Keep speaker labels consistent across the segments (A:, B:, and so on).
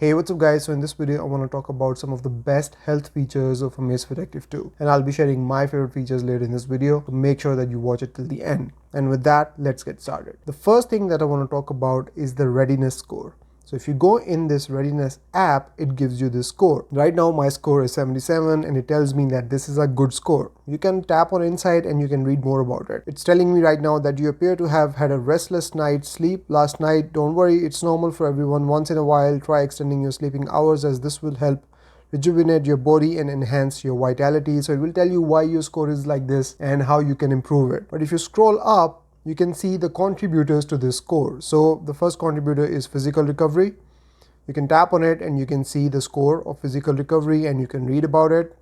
A: Hey, what's up guys? So in this video, I want to talk about some of the best health features of Amazfit Active 2. And I'll be sharing my favorite features later in this video, so make sure that you watch it till the end. And with that, let's get started. The first thing that I want to talk about is the readiness score. So if you go in this readiness app, it gives you this score. Right now my score is 77 and it tells me that this is a good score. You can tap on inside and you can read more about it. It's telling me right now that you appear to have had a restless night's sleep last night. Don't worry, it's normal for everyone. Once in a while, try extending your sleeping hours as this will help rejuvenate your body and enhance your vitality. So it will tell you why your score is like this and how you can improve it. But if you scroll up, you can see the contributors to this score. So the first contributor is physical recovery. You can tap on it and you can see the score of physical recovery and you can read about it.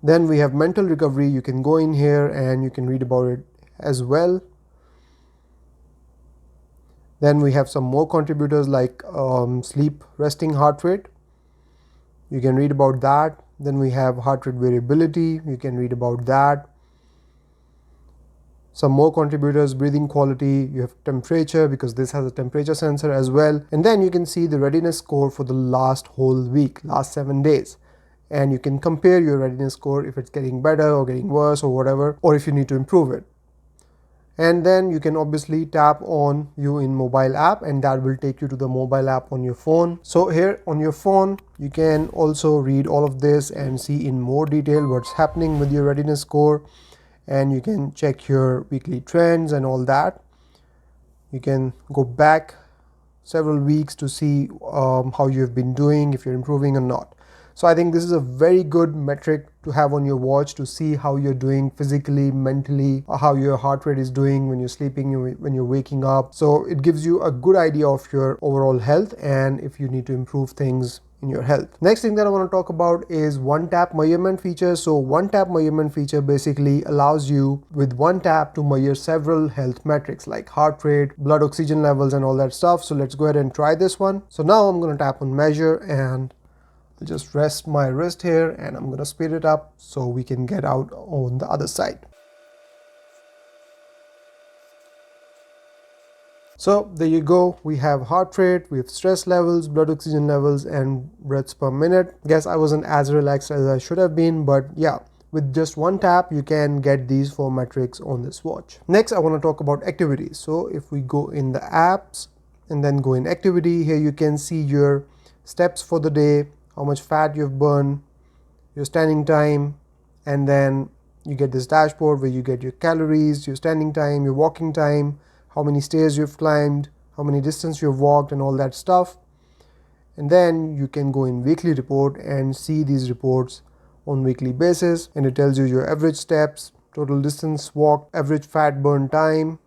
A: Then we have mental recovery. You can go in here and you can read about it as well. Then we have some more contributors like sleep resting heart rate. You can read about that. Then we have heart rate variability. You can read about that. Some more contributors, breathing quality, you have temperature because this has a temperature sensor as well. And then you can see the readiness score for the last whole week, last 7 days. And you can compare your readiness score if it's getting better or getting worse or whatever, or if you need to improve it. And then you can obviously tap on you in mobile app and that will take you to the mobile app on your phone. So here on your phone, you can also read all of this and see in more detail what's happening with your readiness score. And you can check your weekly trends and all that. You can go back several weeks to see how you have been doing, if you're improving or not. So I think this is a very good metric to have on your watch to see how you're doing physically, mentally, how your heart rate is doing when you're sleeping, when you're waking up. So it gives you a good idea of your overall health and if you need to improve things in your health. Next thing that I want to talk about is one tap measurement feature. So one tap measurement feature basically allows you with one tap to measure several health metrics like heart rate, blood oxygen levels and all that stuff. So let's go ahead and try this one. So now I'm going to tap on measure and I'll just rest my wrist here and I'm going to speed it up so we can get out on the other side. So there you go, we have heart rate, we have stress levels, blood oxygen levels and breaths per minute. Guess I wasn't as relaxed as I should have been, but yeah, with just one tap you can get these 4 metrics on this watch. Next I want to talk about activities. So if we go in the apps and then go in activity, here you can see your steps for the day, how much fat you've burned, your standing time, and then you get this dashboard where you get your calories, your standing time, your walking time, how many stairs you've climbed, how many distance you've walked and all that stuff. And then you can go in weekly report and see these reports on weekly basis, and it tells you your average steps, total distance walked, average fat burn time,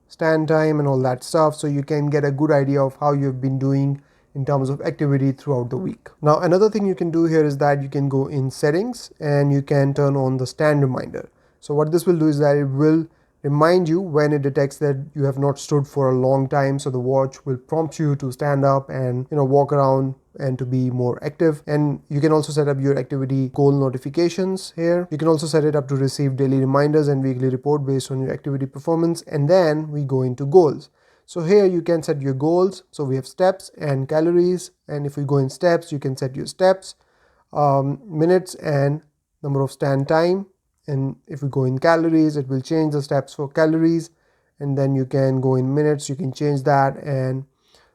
A: stand time and all that stuff. So you can get a good idea of how you've been doing in terms of activity throughout the week. Now another thing you can do here is that you can go in settings and you can turn on the stand reminder. So what this will do is that it will remind you when it detects that you have not stood for a long time. So the watch will prompt you to stand up and walk around and to be more active. And you can also set up your activity goal notifications here. You can also set it up to receive daily reminders and weekly report based on your activity performance. And then we go into goals. So here you can set your goals. So we have steps and calories, and if we go in steps you can set your steps, minutes and number of stand time. And if we go in calories, it will change the steps for calories, and then you can go in minutes, you can change that, and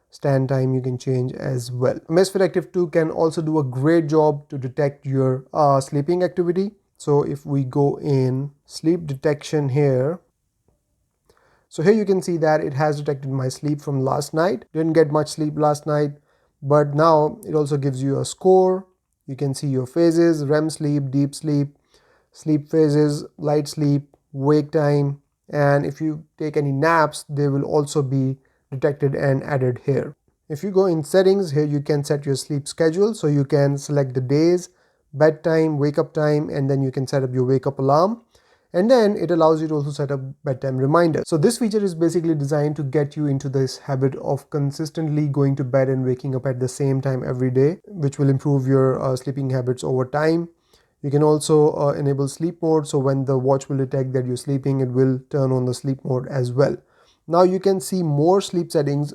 A: stand time you can change as well. Amazfit Active 2 can also do a great job to detect your sleeping activity. So if we go in sleep detection here, so here you can see that it has detected my sleep from last night. Didn't get much sleep last night, but now it also gives you a score. You can see your phases, REM sleep, deep sleep, sleep phases, light sleep, wake time, and if you take any naps, they will also be detected and added here. If you go in settings, here you can set your sleep schedule. So you can select the days, bedtime, wake up time, and then you can set up your wake up alarm. And then it allows you to also set up bedtime reminders. So this feature is basically designed to get you into this habit of consistently going to bed and waking up at the same time every day, which will improve your sleeping habits over time. You can also enable sleep mode. So when the watch will detect that you're sleeping, it will turn on the sleep mode as well. Now you can see more sleep settings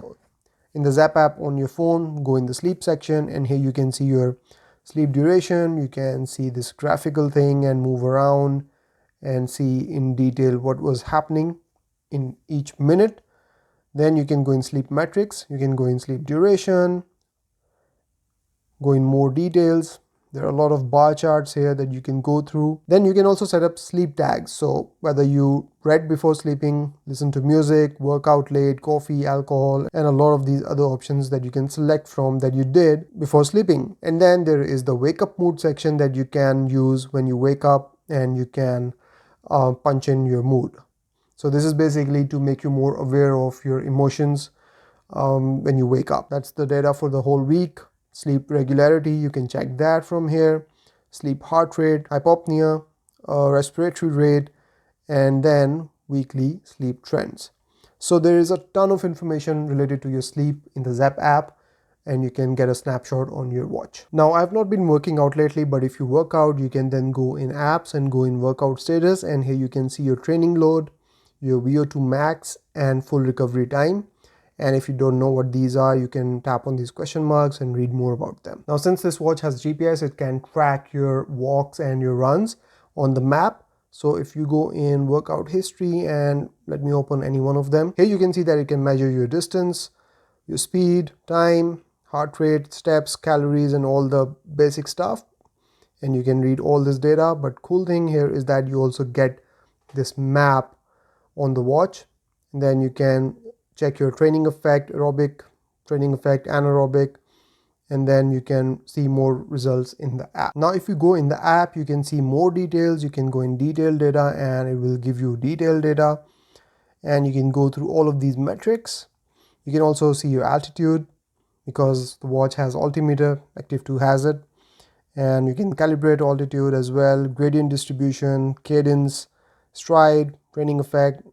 A: In the Zap app on your phone, go in the sleep section, and here you can see your sleep duration. You can see this graphical thing and move around and see in detail what was happening in each minute. Then you can go in sleep metrics, you can go in sleep duration, go in more details. There are a lot of bar charts here that you can go through. Then you can also set up sleep tags. So whether you read before sleeping, listen to music, work out late, coffee, alcohol, and a lot of these other options that you can select from that you did before sleeping. And then there is the wake up mood section that you can use when you wake up, and you can punch in your mood. So this is basically to make you more aware of your emotions when you wake up. That's the data for the whole week. Sleep regularity, you can check that from here. Sleep heart rate, hypopnea, respiratory rate, and then weekly sleep trends. So there is a ton of information related to your sleep in the Zap app, and you can get a snapshot on your watch. Now, I've not been working out lately, but if you work out, you can then go in apps and go in workout status, and here you can see your training load, your VO2 max, and full recovery time. And if you don't know what these are, you can tap on these question marks and read more about them. Now, since this watch has GPS, it can track your walks and your runs on the map. So if you go in workout history, and let me open any one of them, here you can see that it can measure your distance, your speed, time, heart rate, steps, calories, and all the basic stuff. And you can read all this data. But cool thing here is that you also get this map on the watch, and then you can check your training effect, aerobic, training effect, anaerobic, and then you can see more results in the app. Now, if you go in the app, you can see more details. You can go in detailed data, and it will give you detailed data, and you can go through all of these metrics. You can also see your altitude, because the watch has altimeter, Active 2 has it, and you can calibrate altitude as well, gradient distribution, cadence, stride, training effect.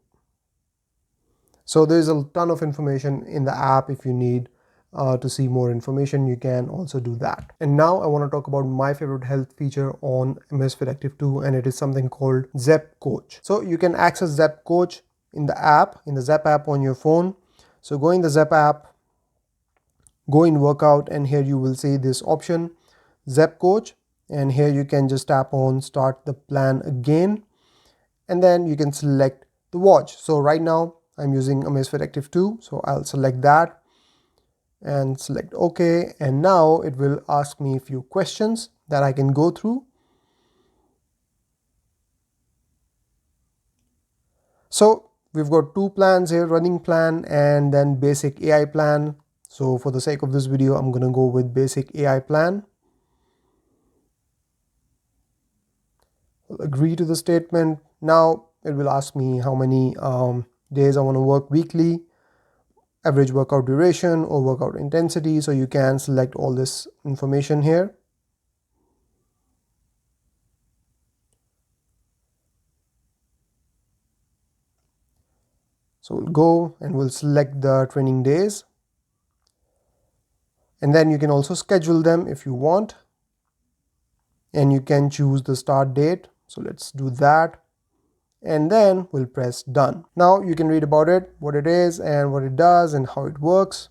A: So there's a ton of information in the app. If you need to see more information, you can also do that. And now I want to talk about my favorite health feature on Amazfit Active 2, and it is something called Zep Coach. So you can access Zep Coach in the app, in the Zep app on your phone. So go in the Zep app, go in workout, and here you will see this option, Zep Coach, and here you can just tap on start the plan again, and then you can select the watch. So right now I'm using Amazfit Active 2, so I'll select that and select OK, and now it will ask me a few questions that I can go through. So we've got two plans here, running plan and then basic AI plan. So for the sake of this video, I'm going to go with basic AI plan. I'll agree to the statement. Now it will ask me how many days I want to work weekly, average workout duration or workout intensity. So you can select all this information here. So we'll go and we'll select the training days, and then you can also schedule them if you want, and you can choose the start date. So let's do that, and then we'll press done. Now you can read about it, what it is and what it does and how it works.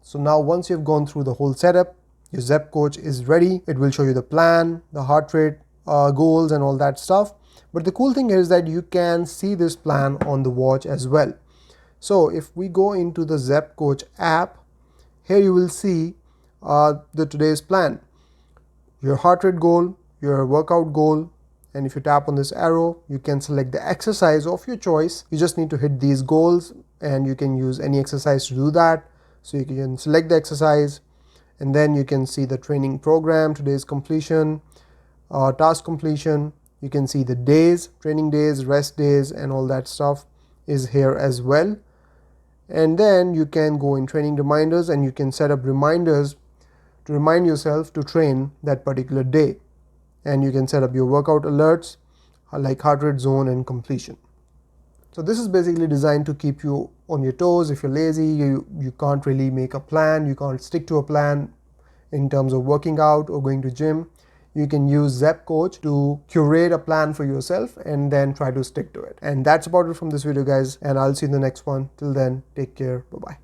A: So now once you've gone through the whole setup, your Zep Coach is ready. It will show you the plan, the heart rate, goals and all that stuff. But the cool thing is that you can see this plan on the watch as well. So if we go into the Zep Coach app, here you will see the today's plan, your heart rate goal, your workout goal, and if you tap on this arrow, you can select the exercise of your choice. You just need to hit these goals, and you can use any exercise to do that. So you can select the exercise, and then you can see the training program, today's completion, task completion. You can see the days, training days, rest days, and all that stuff is here as well. And then you can go in training reminders, and you can set up reminders to remind yourself to train that particular day. And you can set up your workout alerts like heart rate zone and completion. So this is basically designed to keep you on your toes. If you're lazy, you can't really make a plan, you can't stick to a plan in terms of working out or going to gym, you can use Zep Coach to curate a plan for yourself and then try to stick to it. And that's about it from this video, guys, and I'll see you in the next one. Till then, take care. Bye-bye.